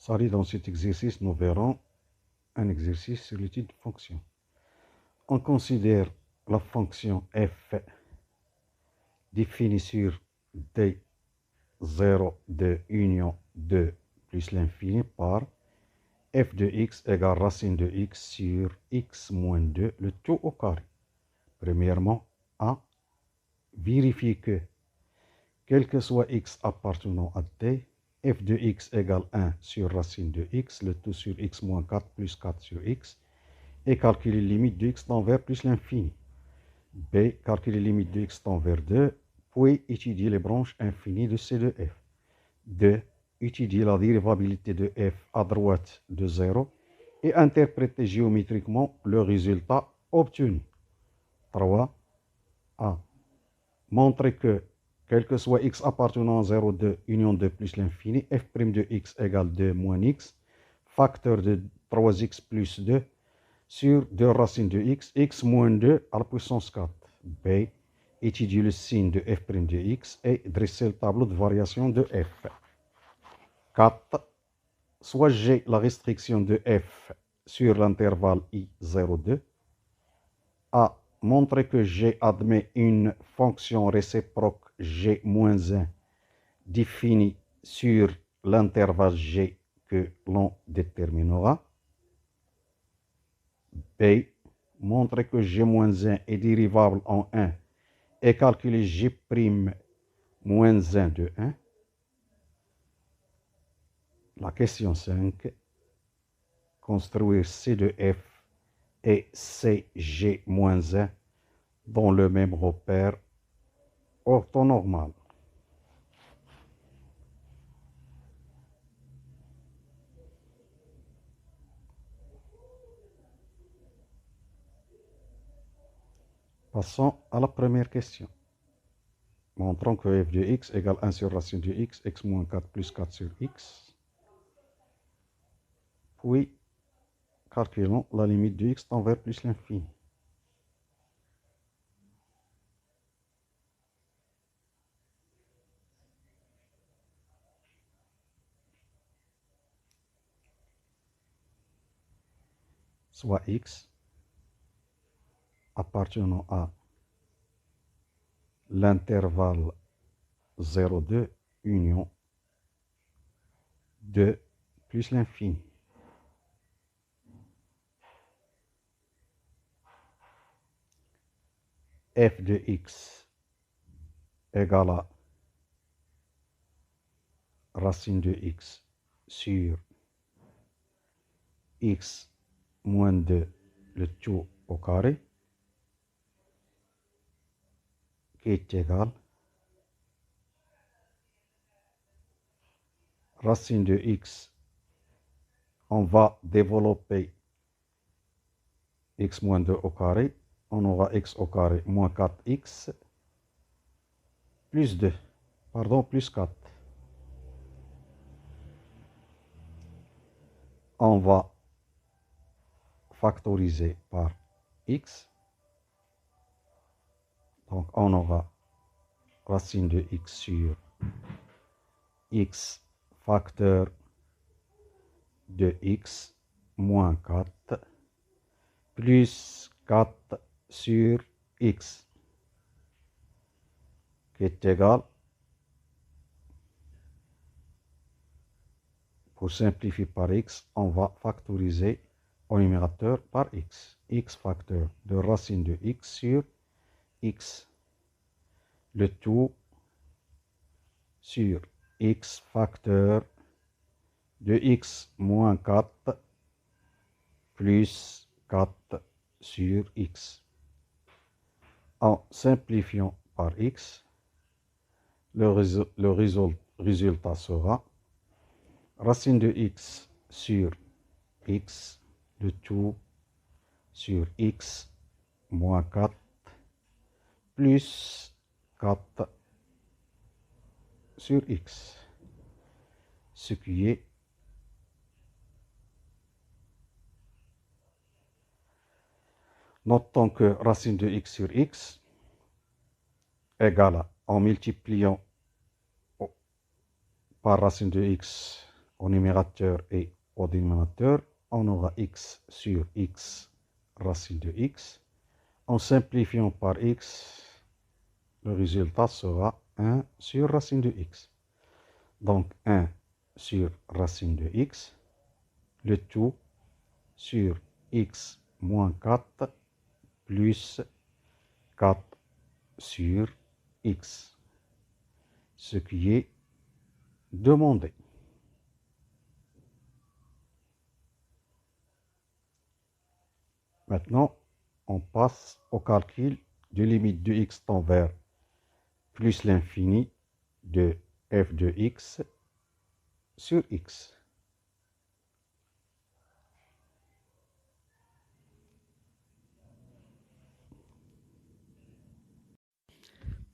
Salut, dans cet exercice, nous verrons un exercice sur l'étude de fonction. On considère la fonction f définie sur D0 de union 2 plus l'infini par f de x égale racine de x sur x moins 2, le tout au carré. Premièrement, A, vérifie que, quel que soit x appartenant à t, f de x égale 1 sur racine de x, le tout sur x moins 4 plus 4 sur x, et calculer les limites de x tend vers plus l'infini. B, calculer les limites de x tend vers 2, puis étudier les branches infinies de C de f. 2. Étudier la dérivabilité de f à droite de 0 et interpréter géométriquement le résultat obtenu. 3. A. Montrer que, quel que soit x appartenant à 0 de union 2 plus l'infini, f' de x égale 2 moins x, facteur de 3x plus 2, sur 2 racines de x moins 2 à la puissance 4. B. Étudier le signe de f' de x et dresser le tableau de variation de f. 4. Soit G la restriction de f sur l'intervalle I0,2. A. Montrer que G admet une fonction réciproque G-1 définie sur l'intervalle G que l'on déterminera. B. Montrer que G-1 est dérivable en 1 et calculer G'-1 de 1. La question 5. Construire C de f et CG-1 dans le même repère orthonormal. Passons à la première question. Montrons que f de x égale 1 sur racine de x moins 4 plus 4 sur x. Puis, calculons la limite de x tend vers plus l'infini. Soit x appartenant à l'intervalle 0,2 union 2 plus l'infini. F de x égale à racine de x sur x moins 2, le tout au carré, qui est égal racine de x. On va développer x moins 2 au carré. On aura x au carré moins 4x plus 2, plus 4. On va factoriser par x. Donc on aura racine de x sur x facteur de x moins 4 plus 4 sur x, qui est égal, pour simplifier par x, on va factoriser au numérateur par x. X facteur de racine de x sur x, le tout sur x facteur de x moins 4 plus 4 sur x. En simplifiant par x, le résultat sera racine de x sur x, le tout sur x moins 4 plus 4 sur x, ce qui est notons que racine de x sur x égale, en multipliant par racine de x au numérateur et au dénominateur, on aura x sur x racine de x. En simplifiant par x, le résultat sera 1 sur racine de x. Donc 1 sur racine de x, le tout sur x moins 4 plus 4 sur x, ce qui est demandé. Maintenant, on passe au calcul de limite de x tend vers plus l'infini de f de x sur x.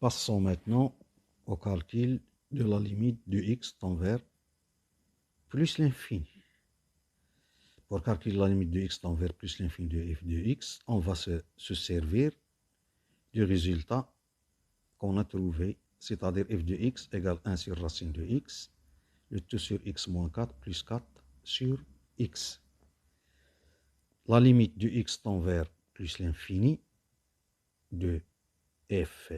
Passons maintenant au calcul de la limite de x tend vers plus l'infini. Pour calculer la limite de x tend vers plus l'infini de f de x, on va se servir du résultat qu'on a trouvé, c'est-à-dire f de x égale 1 sur racine de x, le tout sur x moins 4 plus 4 sur x. La limite de x tend vers plus l'infini de f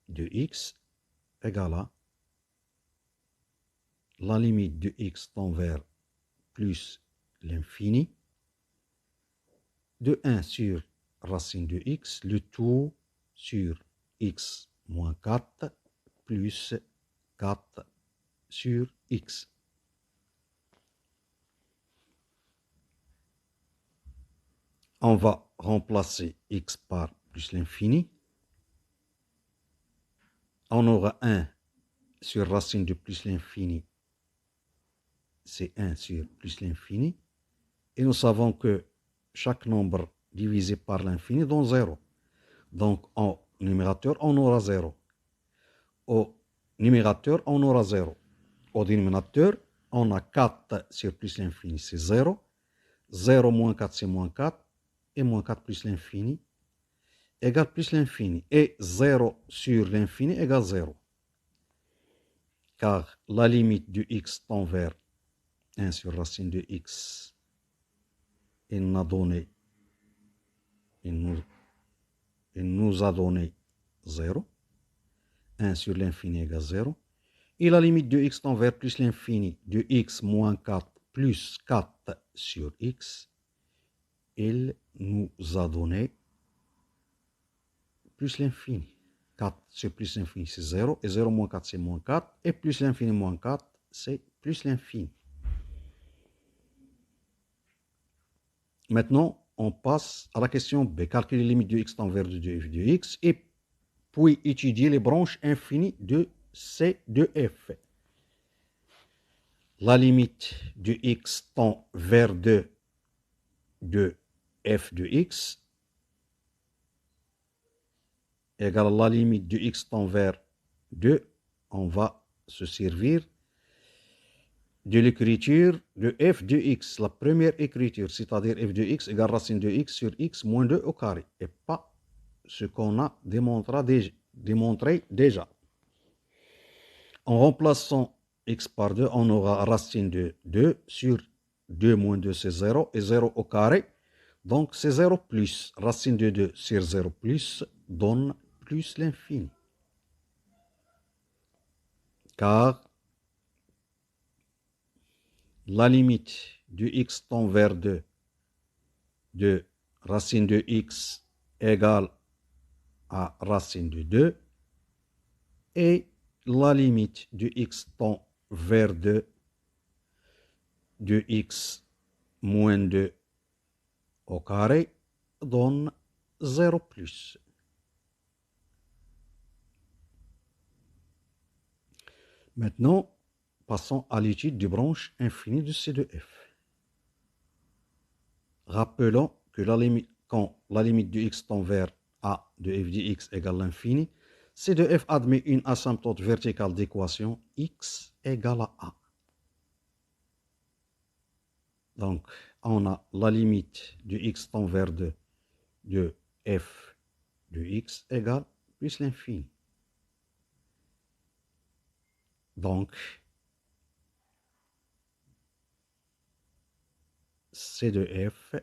de x égale à la limite de x tend vers plus l'infini de 1 sur racine de x, le tout sur x moins 4 plus 4 sur x. On va remplacer x par plus l'infini. On aura 1 sur racine de plus l'infini, c'est 1 sur plus l'infini. Et nous savons que chaque nombre divisé par l'infini donne 0. Donc, au numérateur, on aura 0. Au numérateur, on aura 0. Au dénominateur, on a 4 sur plus l'infini, c'est 0. 0 moins 4, c'est moins 4. Et moins 4 plus l'infini égale plus l'infini. Et 0 sur l'infini égale 0. Car la limite du x tend vers 1 sur racine de x. Il nous a donné 0. 1 sur l'infini égale 0. Et la limite de x tend vers plus l'infini de x moins 4 plus 4 sur x. Il nous a donné plus l'infini. 4 sur plus l'infini, c'est 0. Et 0 moins 4, c'est moins 4. Et plus l'infini moins 4, c'est plus l'infini. Maintenant, on passe à la question B. Calculer les limites de x tend vers de f de x. Et puis étudier les branches infinies de C de f. La limite de x tend vers 2 de f de x égale la limite de x tend vers 2. On va se servir de l'écriture de f de x, la première écriture, c'est-à-dire f de x égale racine de x sur x moins 2 au carré, et pas ce qu'on a démontré déjà. En remplaçant x par 2, on aura racine de 2 sur 2 moins 2, c'est 0, et 0 au carré. Donc c'est 0 plus racine de 2 sur 0 plus donne plus l'infini. Car la limite du x tend vers 2 de racine de x égale à racine de 2 et la limite de x tend vers 2 de x moins 2 au carré donne 0 plus. Maintenant, passons à l'étude des branches infinies de C de f. Rappelons que quand la limite de x tend vers a de f de x égale l'infini, C de f admet une asymptote verticale d'équation x égale à a. Donc, on a la limite de x tend vers 2 de f de x égale plus l'infini. Donc, C de f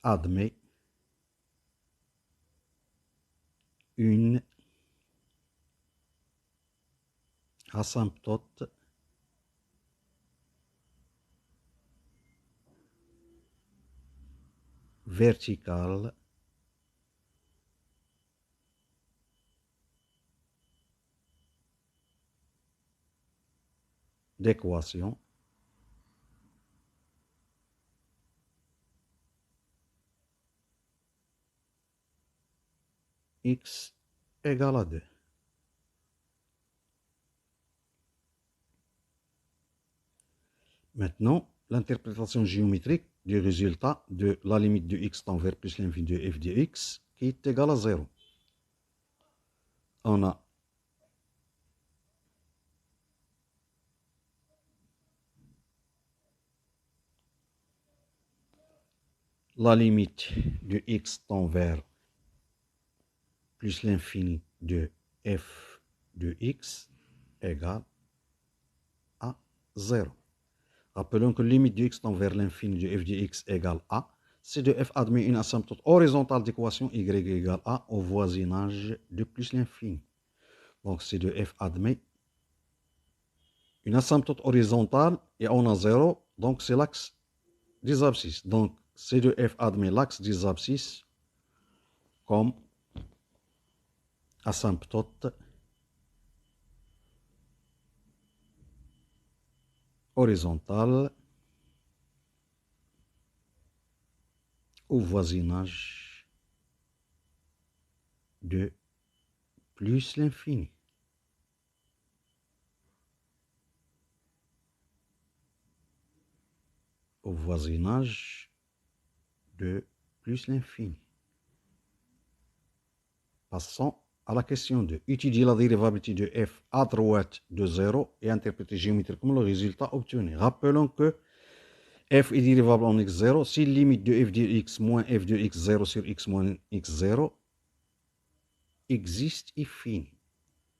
admet une asymptote verticale d'équation x égale à 2. Maintenant, l'interprétation géométrique du résultat de la limite de x tend vers plus l'infini de f de x qui est égal à 0. On a la limite de x tend vers plus l'infini de f de x égale à 0. Rappelons que la limite de x tend vers l'infini de f de x égale a. C de f admet une asymptote horizontale d'équation y égale a au voisinage de plus l'infini. Donc C de f admet une asymptote horizontale et on a 0, donc c'est l'axe des abscisses. Donc C de f admet l'axe des abscisses comme asymptote horizontale au voisinage de plus l'infini. Au voisinage de plus l'infini. Passons à la question 2. Étudier la dérivabilité de f à droite de 0 et interpréter géométriquement le résultat obtenu. Rappelons que f est dérivable en x0 si limite de f de x moins f de x0 sur x moins x0 existe et finit.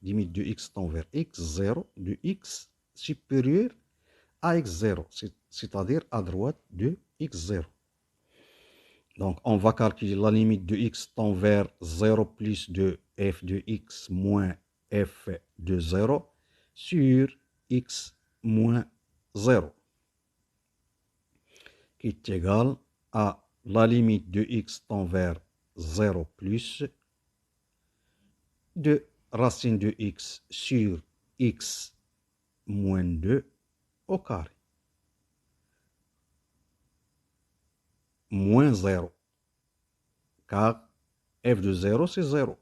Limite de x tend vers x0 de x supérieur à x0, c'est-à-dire à droite de x0. Donc, on va calculer la limite de x tend vers 0 plus de f de x moins f de 0 sur x moins 0, qui est égal à la limite de x tend vers 0 plus de racine de x sur x moins 2 au carré. Moins 0, car f de 0, c'est 0,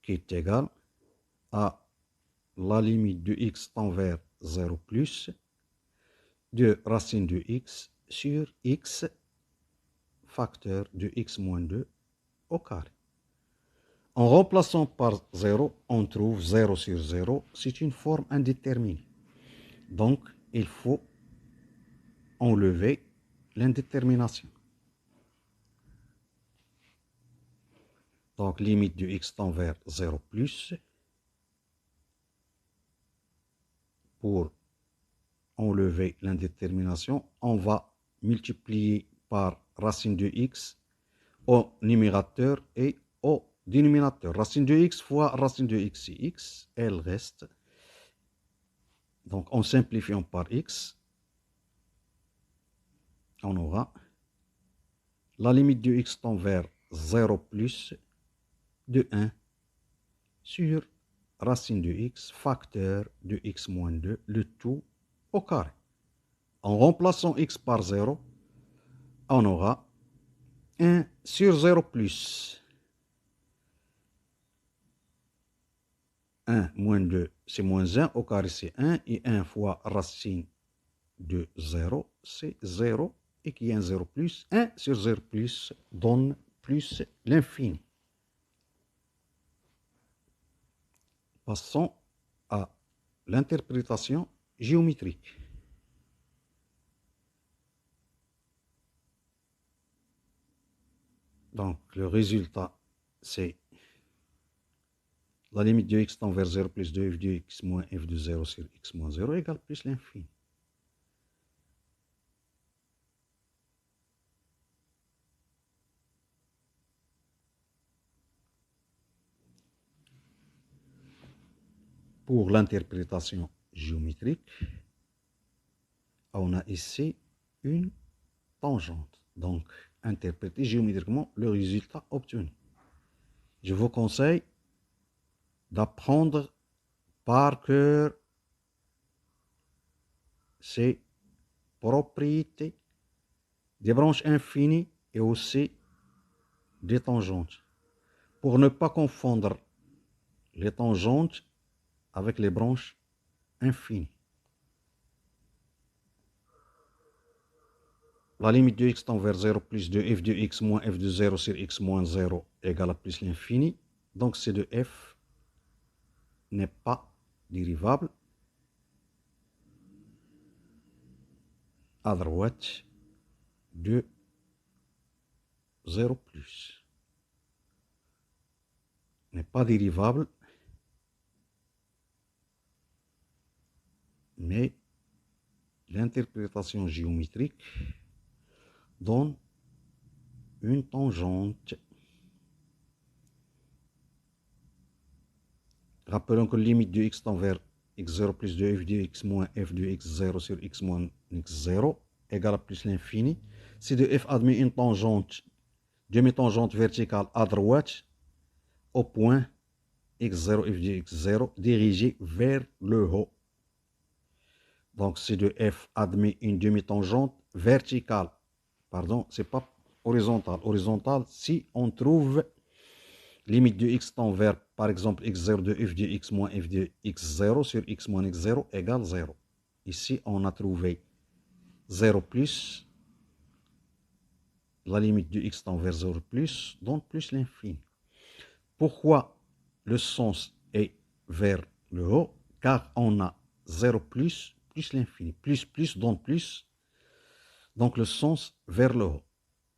qui est égal à la limite de x tend vers 0 plus de racine de x sur x facteur de x moins 2 au carré. En remplaçant par 0, on trouve 0 sur 0, c'est une forme indéterminée. Donc, il faut enlever l'indétermination. Donc, limite de x tend vers 0 plus. Pour enlever l'indétermination, on va multiplier par racine de x au numérateur et au dénominateur. Racine de x fois racine de x, c'est x, elle reste. Donc, en simplifiant par x, on aura la limite de x tend vers 0 plus de 1 sur racine de x facteur de x moins 2, le tout au carré. En remplaçant x par 0, on aura 1 sur 0 plus 1 moins 2, c'est moins 1, au carré c'est 1, et 1 fois racine de 0, c'est 0, et qui est un 0 plus, 1 sur 0 plus donne plus l'infini. Passons à l'interprétation géométrique. Donc, le résultat, c'est la limite de x tend vers 0 plus 2 f de x moins f de 0 sur x moins 0 égale plus l'infini. pour l'interprétation géométrique, on a ici une tangente. Donc, interpréter géométriquement le résultat obtenu. Je vous conseille d'apprendre par cœur ces propriétés des branches infinies et aussi des tangentes, pour ne pas confondre les tangentes avec les branches infinies. La limite de x tend vers 0 plus de f de x moins f de 0 sur x moins 0 égale à plus l'infini. Donc c de f n'est pas dérivable à droite de 0 plus. N'est pas dérivable, mais l'interprétation géométrique donne une tangente. Rappelons que la limite de x tend vers x0 plus de f de x moins f de x0 sur x moins x0 égale à plus l'infini. Si de f admet une tangente, demi-tangente verticale à droite au point x0 f de x0 dirigée vers le haut. Donc si de f admet une demi-tangente verticale, pardon, c'est pas horizontale. Horizontale, si on trouve limite de x tend vers, par exemple, x0 de f de x moins f de x0 sur x moins x0 égale 0. Ici, on a trouvé 0 plus, la limite de x tend vers 0 plus, donc plus l'infini. Pourquoi le sens est vers le haut? Car on a 0 plus, plus l'infini. Plus, donc plus. Donc le sens vers le haut.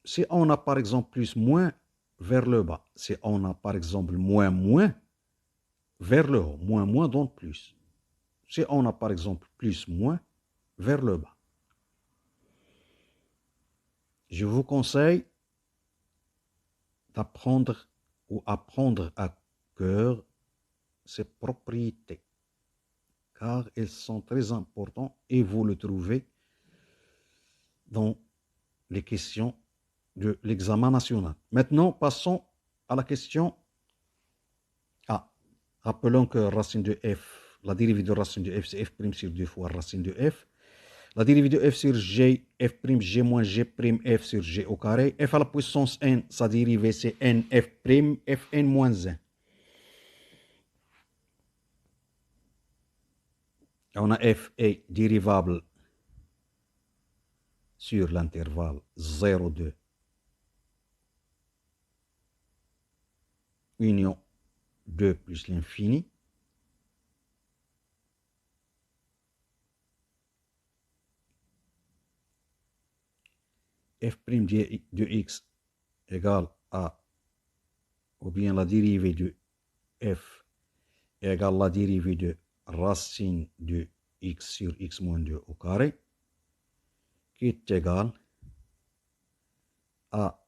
Si on a par exemple plus, moins, vers le bas. Si on a par exemple moins, moins, vers le haut. Moins, moins, donc plus. Si on a par exemple plus, moins, vers le bas. Je vous conseille d'apprendre ou apprendre à cœur ces propriétés, car elles sont très importantes et vous le trouvez dans les questions de l'examen national. Maintenant, passons à la question A. Rappelons que racine de f, la dérivée de racine de f, c'est f' sur 2 fois racine de f. La dérivée de f sur g, f' g moins g' f sur g au carré. F à la puissance n, sa dérivée c'est n f', fn moins 1. On a f est dérivable sur l'intervalle 0, 2, union 2 plus l'infini. F' de x égale à, ou bien la dérivée de f égale la dérivée de racine de x sur x moins 2 au carré, qui est égale à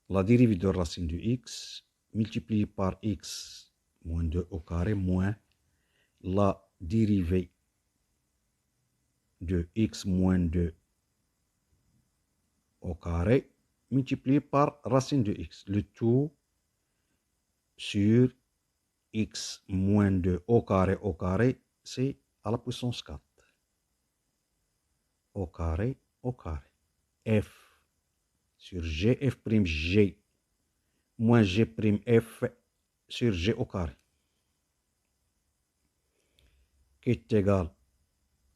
la dérivée de racine de x multiplié par x moins 2 au carré moins la dérivée de x moins 2 au carré multiplié par racine de x. Le tout sur x moins 2 au carré, c'est à la puissance 4. Au carré. F sur g, f' g moins g' f sur g au carré, qui est égal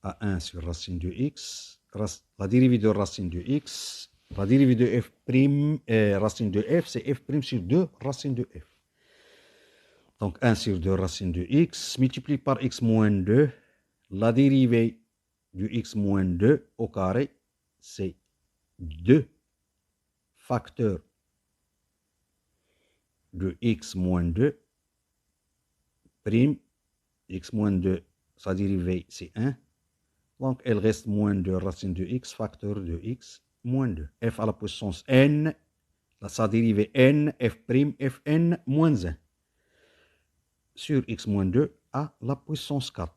à 1 sur racine de x, la dérivée de racine de x, la dérivée de f', racine de f, c'est f' sur 2 racine de f. Donc 1 sur 2 racine de x multiplié par x moins 2, la dérivée du x moins 2 au carré, c'est 2 facteurs de x moins 2, prime, x moins 2, sa dérivée c'est 1, donc elle reste moins 2 racine de x, facteur de x moins 2. F à la puissance n, sa dérivée n, f', fn moins 1. Sur x moins 2, à la puissance 4.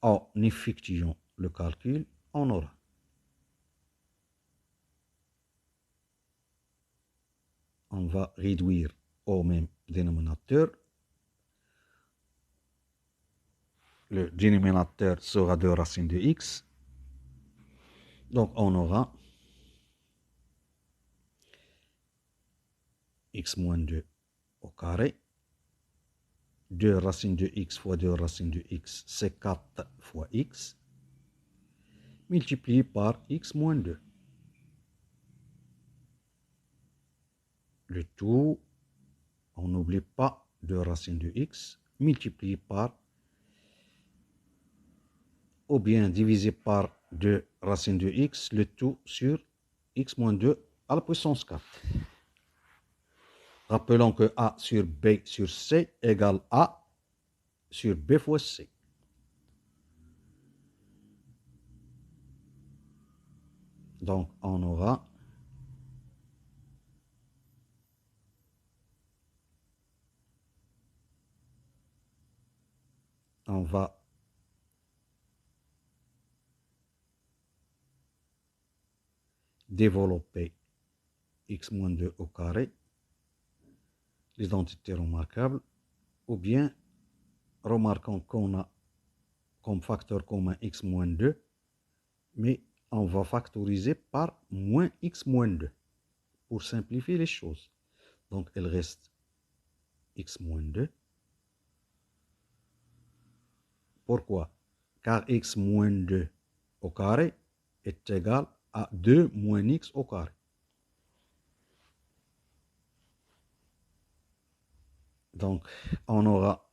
En effectuant le calcul, on aura on va réduire au même dénominateur. Le dénominateur sera 2 racines de x. Donc on aura x moins 2 au carré. 2 racines de x fois 2 racines de x, c'est 4 fois x, multiplié par x moins 2. Le tout, on n'oublie pas 2 racines de x, multiplié par, ou bien divisé par 2 racines de x, le tout sur x moins 2 à la puissance 4. Rappelons que a sur b sur c égale a sur b fois c. Donc, on aura on va développer x moins 2 au carré, l'identité remarquable, ou bien remarquons qu'on a comme facteur commun x moins 2, mais on va factoriser par moins x moins 2 pour simplifier les choses. Donc, il reste x moins 2. Pourquoi? Car x moins 2 au carré est égal à 2 moins x au carré. Donc, on aura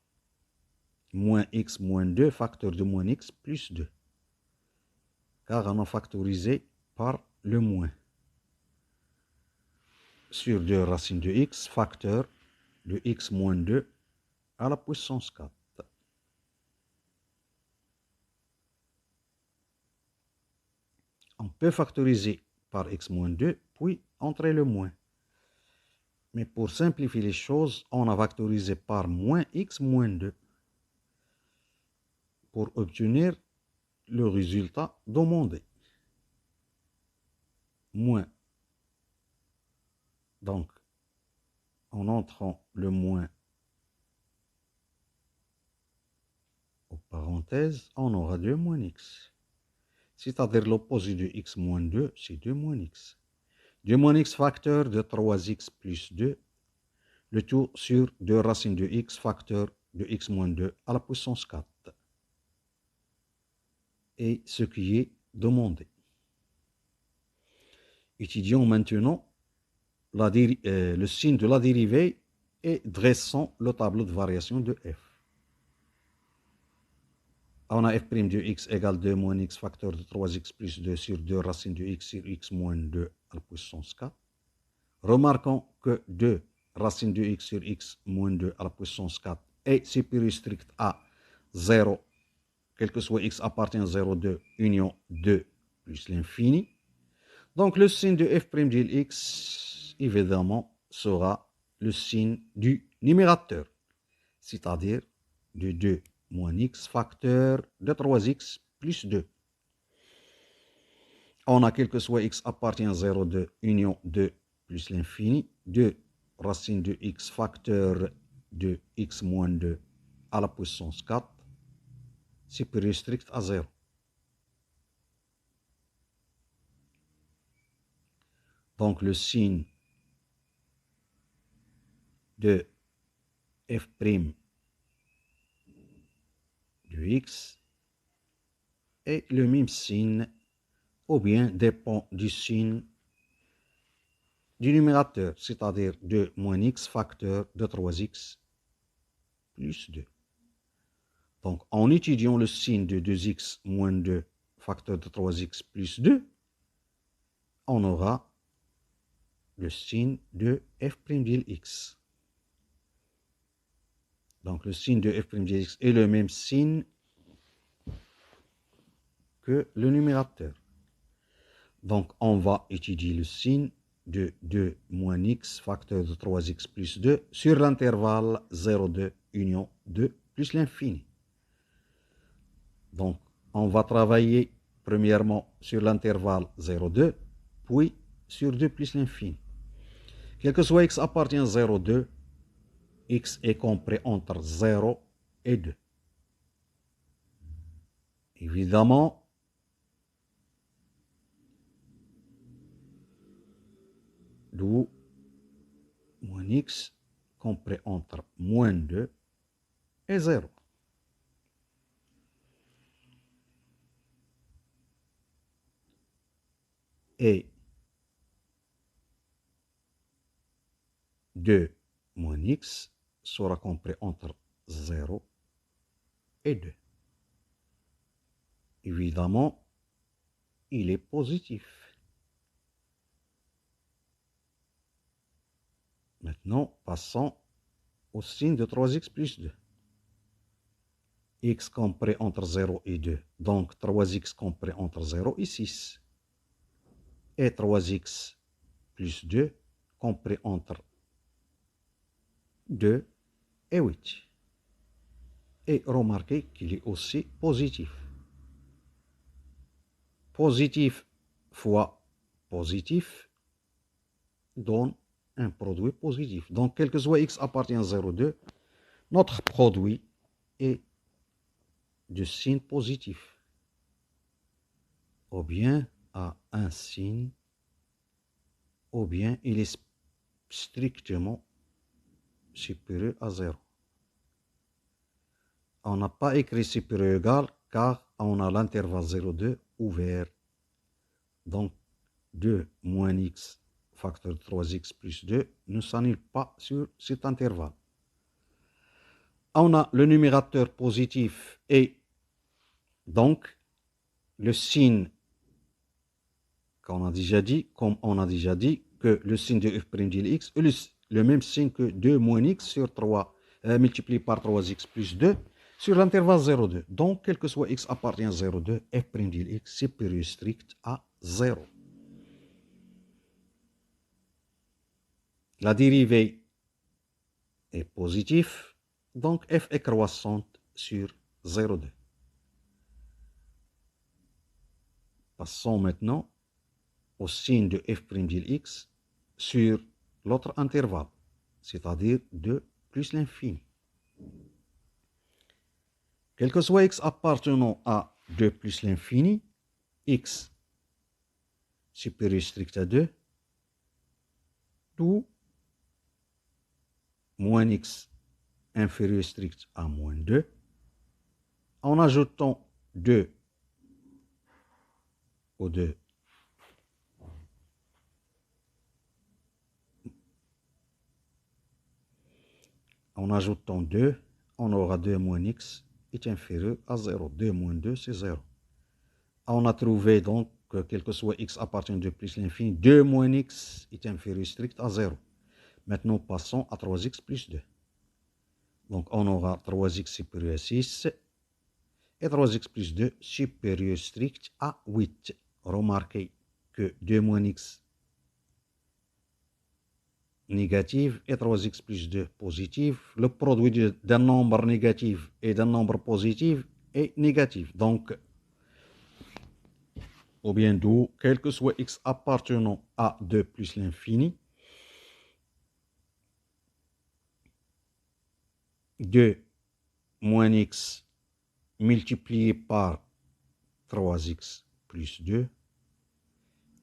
moins x moins 2, facteur de moins x plus 2. Car on a factorisé par le moins. Sur 2 racines de x, facteur de x moins 2 à la puissance 4. On peut factoriser par x moins 2, puis entrer le moins. Mais pour simplifier les choses, on a factorisé par moins x moins 2 pour obtenir le résultat demandé. Moins. Donc, en entrant le moins aux parenthèses, on aura 2 moins x. C'est-à-dire l'opposé de x moins 2, c'est 2 moins x. 2 moins x facteur de 3x plus 2, le tout sur 2 racines de x facteur de x moins 2 à la puissance 4. Et ce qui est demandé. Étudions maintenant le signe de la dérivée et dressons le tableau de variation de f. On a f' de x égale 2 moins x facteur de 3x plus 2 sur 2 racines de x sur x moins 2 à la puissance 4. Remarquons que 2 racines de x sur x moins 2 à la puissance 4 est supérieur strict à 0, quel que soit x appartient à 0,2, union 2 plus l'infini. Donc le signe de f' de x, évidemment, sera le signe du numérateur, c'est-à-dire de 2 moins x facteur de 3x plus 2. On a quel que soit x appartient à 0,2, union 2 plus l'infini, 2 racine de x facteur de x moins 2 à la puissance 4, supérieur strict à 0. Donc le signe de f' de x est le même signe ou bien dépend du signe du numérateur, c'est-à-dire 2 moins x facteur de 3x plus 2. Donc en étudiant le signe de 2x moins 2 facteur de 3x plus 2, on aura le signe de f' de x. Donc le signe de f' de x est le même signe que le numérateur. Donc on va étudier le signe de 2 moins x facteur de 3x plus 2 sur l'intervalle 0,2 union 2 plus l'infini. Donc, on va travailler premièrement sur l'intervalle 0,2, puis sur 2 plus l'infini. Quel que soit x appartient à 0,2, x est compris entre 0 et 2. Évidemment, d'où moins x compris entre moins 2 et 0. Et 2 moins x sera compris entre 0 et 2. Évidemment, il est positif. Maintenant, passons au signe de 3x plus 2. X compris entre 0 et 2. Donc 3x compris entre 0 et 6. Et 3x plus 2 compris entre 2 et 8. Et remarquez qu'il est aussi positif. Positif fois positif donne un produit positif. Donc, quel que soit x appartient à 0,2, notre produit est de signe positif. Ou bien à un signe, ou bien il est strictement supérieur à 0. On n'a pas écrit supérieur égal car on a l'intervalle 0,2 ouvert. Donc 2 moins x facteur 3x plus 2 ne s'annule pas sur cet intervalle. On a le numérateur positif et donc le signe qu'on a déjà dit, comme on a déjà dit, que le signe de f' de x est le même signe que 2 moins x sur 3 multiplié par 3x plus 2 sur l'intervalle 0,2. Donc, quel que soit x appartient à 0,2, f' de x supérieur strict à 0. La dérivée est positive, donc f est croissante sur 0,2. Passons maintenant au signe de f' de x sur l'autre intervalle, c'est-à-dire 2 plus l'infini. Quel que soit x appartenant à 2 plus l'infini, x supérieur strict à 2, ou moins x inférieur strict à moins 2, en ajoutant 2 au 2 en ajoutant 2, on aura 2 moins x est inférieur à 0. 2 moins 2, c'est 0. On a trouvé donc que quel que soit x appartient de plus l'infini, 2 moins x est inférieur strict à 0. Maintenant, passons à 3x plus 2. Donc, on aura 3x supérieur à 6 et 3x plus 2 supérieur strict à 8. Remarquez que 2 moins x négative et 3x plus 2 positive. Le produit d'un nombre négatif et d'un nombre positif est négatif. Donc, ou bien d'où, quel que soit x appartenant à 2 plus l'infini, 2 moins x multiplié par 3x plus 2,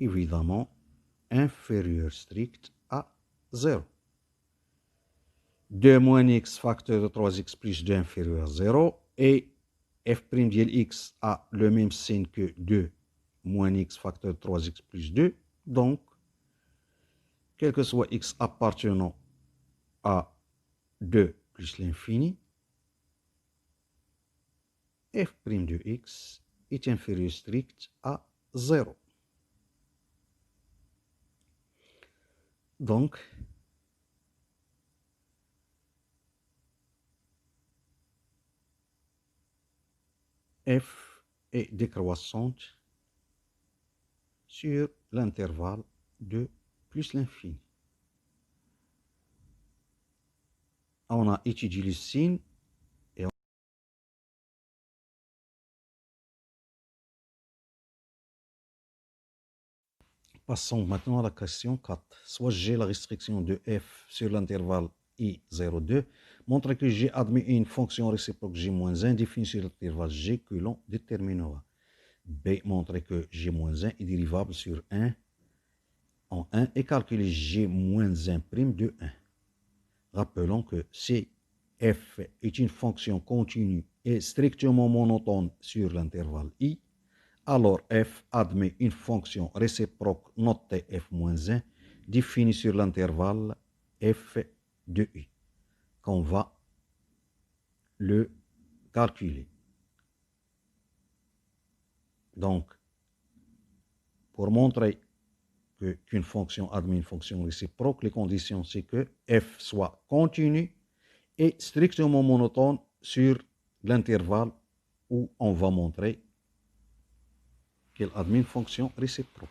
évidemment, inférieur strict à 0. 2 moins x facteur de 3x plus 2 inférieur à 0 et f' de x a le même signe que 2 moins x facteur de 3x plus 2. Donc, quel que soit x appartenant à 2 plus l'infini, f' de x est inférieur strict à 0. Donc, f est décroissante sur l'intervalle 2 plus l'infini. On a étudié le signe. Passons maintenant à la question 4. Soit j'ai la restriction de f sur l'intervalle i02, montre que G admet une fonction réciproque G-1 définie sur l'intervalle G que l'on déterminera. B montre que G-1 est dérivable sur 1 en 1 et calculer G-1' de 1. Rappelons que si f est une fonction continue et strictement monotone sur l'intervalle i, alors f admet une fonction réciproque notée f-1 définie sur l'intervalle f de i, qu'on va le calculer. Donc, pour montrer qu'une fonction admet une fonction réciproque, les conditions c'est que f soit continue et strictement monotone sur l'intervalle où on va montrer qu'elle admet une fonction réciproque.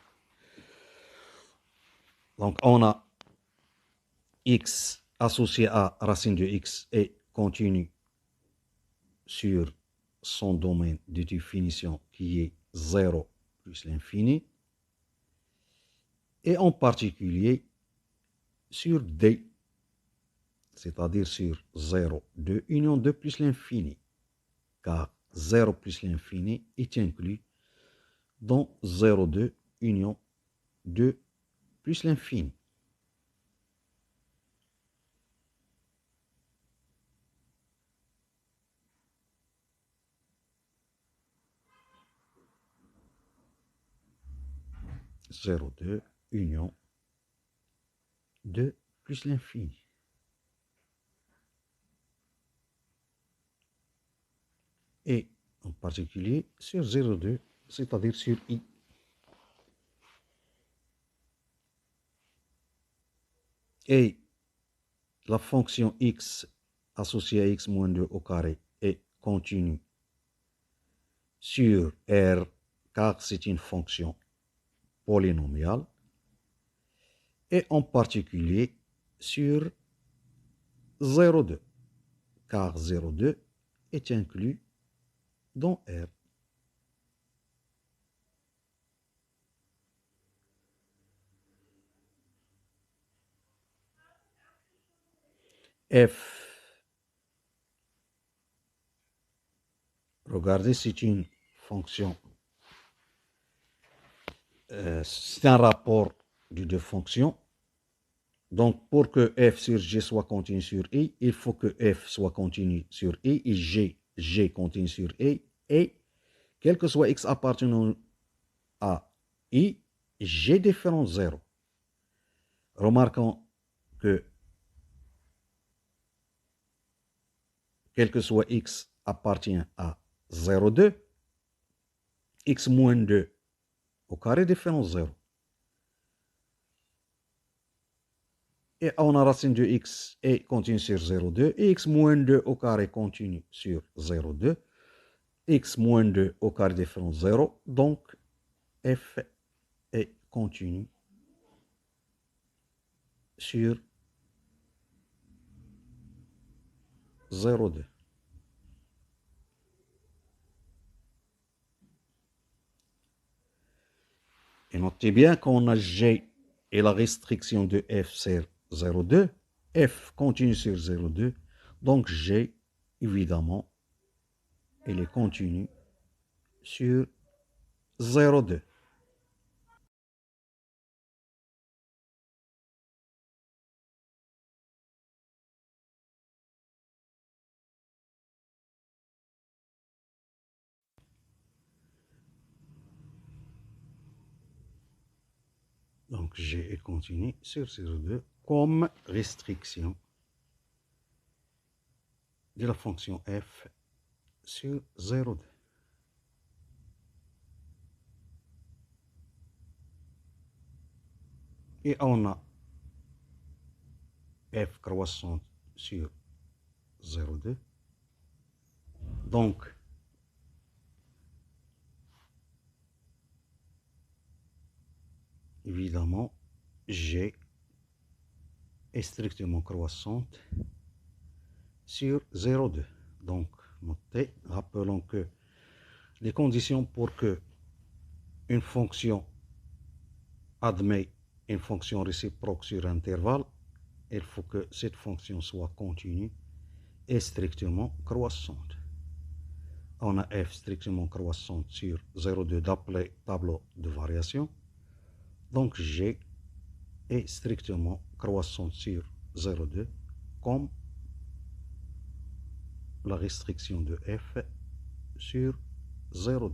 Donc, on a x associé à racine de x est continu sur son domaine de définition qui est 0 plus l'infini, et en particulier sur D, c'est-à-dire sur 0, 2, union 2 plus l'infini, car 0 plus l'infini est inclus dans 0, 2, union 2 plus l'infini. Zéro, 2, union 2 plus l'infini. Et en particulier sur 0,2, c'est-à-dire sur i. Et la fonction x associée à x moins 2 au carré est continue sur R, car c'est une fonction polynomiale, et en particulier sur 0,2, car 0,2 est inclus dans R. F, regardez, c'est une fonction, c'est un rapport de deux fonctions. Donc, pour que f sur g soit continu sur i, il faut que f soit continu sur i et g continu sur i, et quel que soit x appartenant à i, g différent 0. Remarquons que quel que soit x appartient à 0,2, x moins 2 au carré différent 0. Et on a racine de x et continue sur 0,2, et x moins 2 au carré continue sur 0,2, x moins 2 au carré différent 0, donc f est continu sur 0,2. Et notez bien qu'on a g et la restriction de f sur 0,2, f continue sur 0,2, donc g, évidemment, il est continu sur 0,2. Donc g est continu sur 0,2 comme restriction de la fonction f sur 0,2. Et on a f croissante sur 0,2. Donc, évidemment, G est strictement croissante sur 0,2. Donc, notez, rappelons que les conditions pour que une fonction admet une fonction réciproque sur intervalle, il faut que cette fonction soit continue et strictement croissante. On a f strictement croissante sur 0,2 d'après tableau de variation. Donc G est strictement croissante sur 0,2 comme la restriction de f sur 0,2.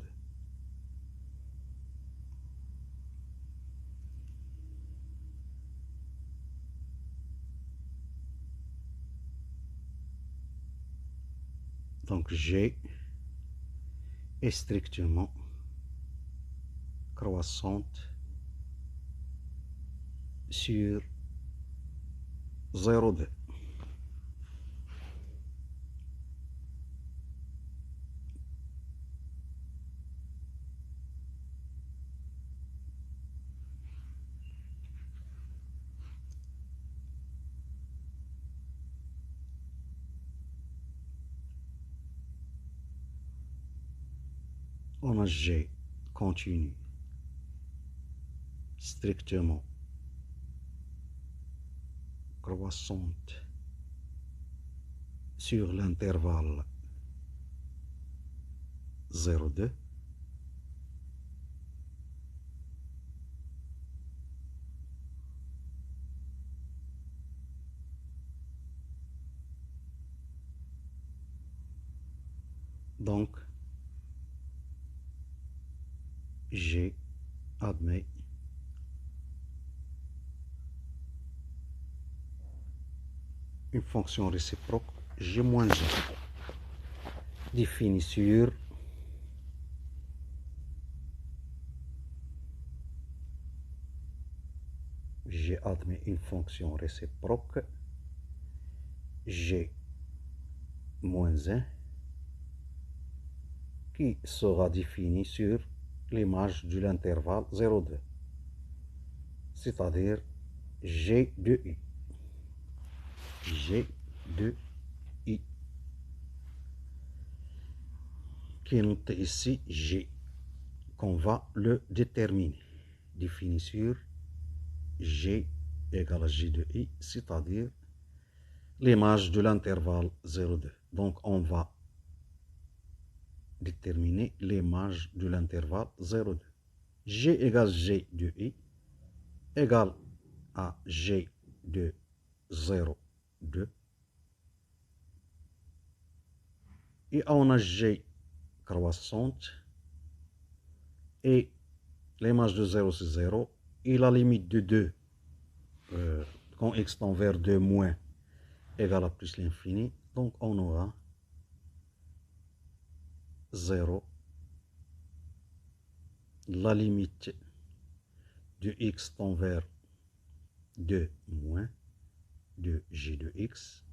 Donc G est strictement croissante sur 0,2. On a G continue strictement croissante sur l'intervalle 0,2. Donc, G admet une fonction réciproque G moins 1 définie sur G admet une fonction réciproque G moins 1 qui sera définie sur l'image de l'intervalle 0,2, c'est-à-dire G de I. G de I qui est noté ici G, qu'on va le déterminer, défini sur G égale à G de I, c'est-à-dire l'image de l'intervalle 0,2. Donc on va déterminer l'image de l'intervalle 0,2. G égale G de I égale à G de 0,2. Et on a G croissante et l'image de 0 c'est 0 et la limite de 2 quand x tend vers 2 moins égale à plus l'infini. Donc on aura 0, la limite de x tend vers 2 moins de g de x.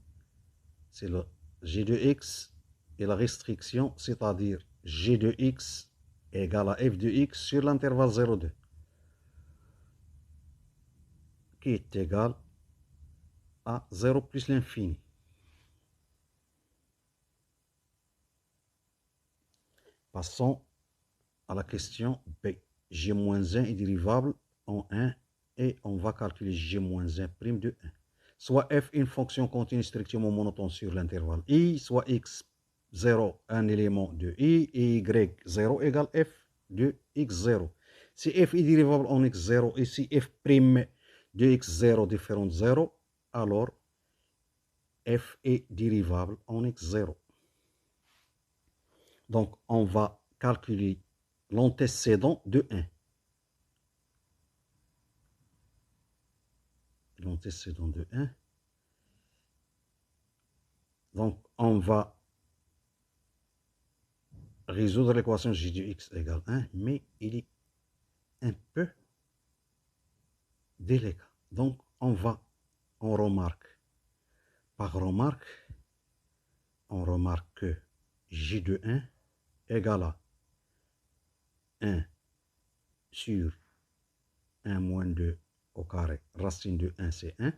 C'est le g de x et la restriction, c'est-à-dire g de x égale à f de x sur l'intervalle 0,2, qui est égal à 0 plus l'infini. Passons à la question B. G-1 est dérivable en 1 et on va calculer G-1' de 1. Soit f une fonction continue strictement monotone sur l'intervalle I, soit x0 un élément de I et y0 égale f de x0. Si f est dérivable en x0 et si f' de x0 différent de 0, alors f est dérivable en x0. Donc on va calculer l'antécédent de 1. L'antécédent de 1. Donc on va résoudre l'équation j de x égale 1, mais il est un peu délicat. Donc on remarque que j de 1 égale à 1 sur 1 moins 2 au carré, racine de 1 c'est 1,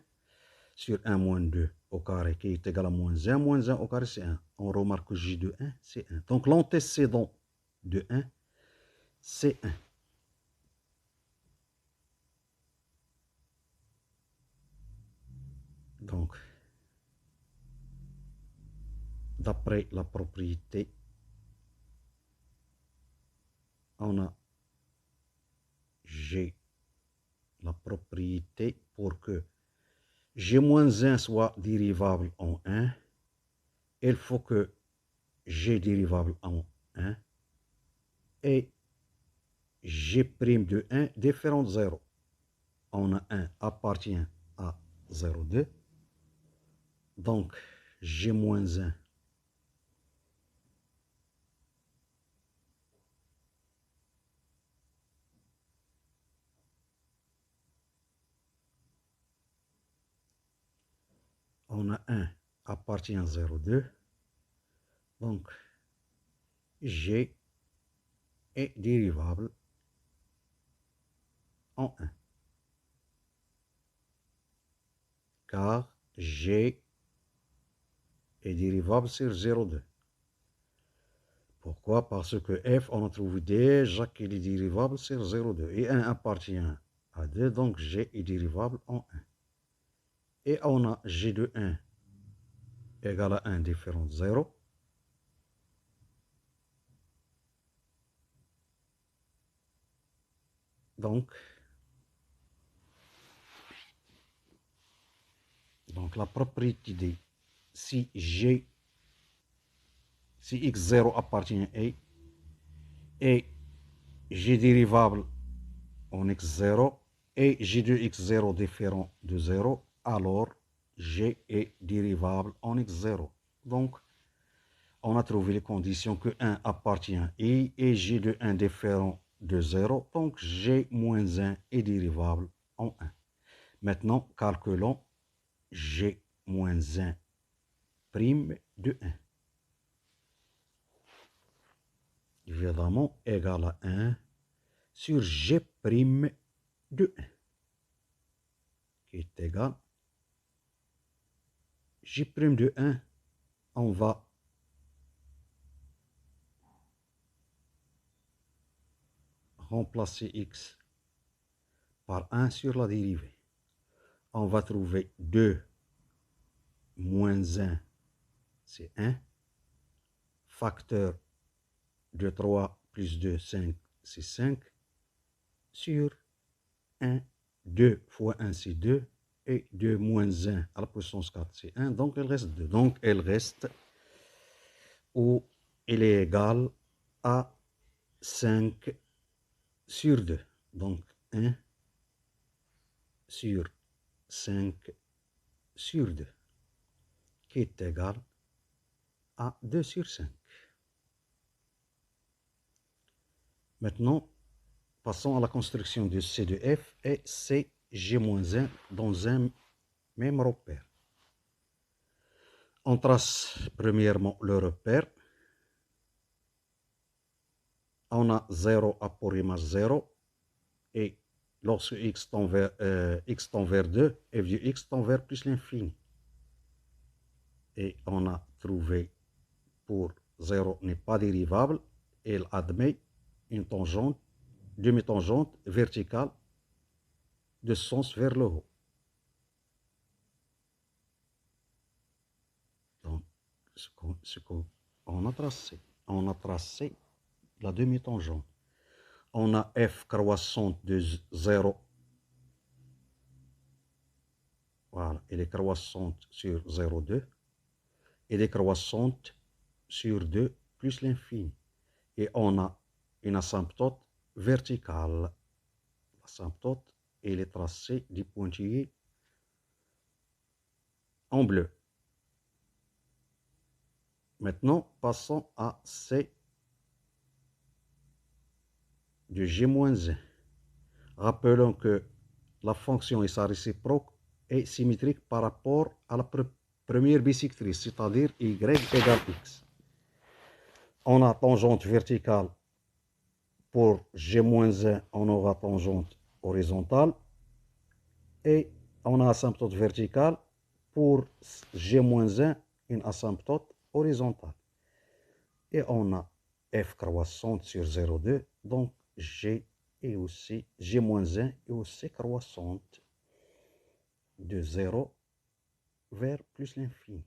sur 1 moins 2 au carré qui est égal à moins 1 au carré c'est 1. On remarque que J de 1 c'est 1. Donc l'antécédent de 1 c'est 1. Donc, d'après la propriété, on a G, la propriété pour que G-1 soit dérivable en 1, il faut que G dérivable en 1 et G' de 1 différent de 0. On a 1 appartient à 0,2. Donc, G-1 on a 1 appartient à 0,2. Donc, G est dérivable en 1. Car G est dérivable sur 0,2. Pourquoi? Parce que F, on a trouvé déjà qu'il est dérivable sur 0,2. Et 1 appartient à 2, donc G est dérivable en 1. Et on a G de 1 égale à 1 différent de 0. Donc la propriété dit si x0 appartient à A et G dérivable en x0 et G de x0 différent de 0, alors G est dérivable en x0. Donc, on a trouvé les conditions que 1 appartient à I et G de 1 différent de 0. Donc, G moins 1 est dérivable en 1. Maintenant, calculons G moins 1 prime de 1. Évidemment, égal à 1 sur G prime de 1, qui est égal J prime de 1, on va remplacer x par 1 sur la dérivée. On va trouver 2 moins 1, c'est 1. Facteur de 3 plus 2, 5, c'est 5. Sur 1, 2 fois 1, c'est 2. Et 2 moins 1 à la puissance 4, c'est 1. Donc, il reste 2. Donc, elle reste où il est égal à 5 sur 2. Donc, 1 sur 5 sur 2, qui est égal à 2 sur 5. Maintenant, passons à la construction de C de F et CG-1 dans un même repère. On trace premièrement le repère. On a 0 à pour image 0 et lorsque x tend vers 2, f de x tend vers plus l'infini. Et on a trouvé pour 0 n'est pas dérivable, elle admet une tangente, demi-tangente verticale de sens vers le haut. Donc, ce qu'on a tracé la demi-tangente. On a f croissante de 0. Voilà, elle est croissante sur 0,2. Elle est croissante sur 2 plus l'infini. Et on a une asymptote verticale. L'asymptote, elle est tracée du pointillé en bleu. Maintenant, passons à C de G-1. Rappelons que la fonction et sa réciproque est symétrique par rapport à la première bisectrice, c'est-à-dire y égale x. On a tangente verticale. Pour G-1, on aura tangente horizontale. Et on a asymptote verticale. Pour G-1, une asymptote horizontale. Et on a f croissante sur 0,2. Donc G est aussi, G-1 est aussi croissante de 0 vers plus l'infini.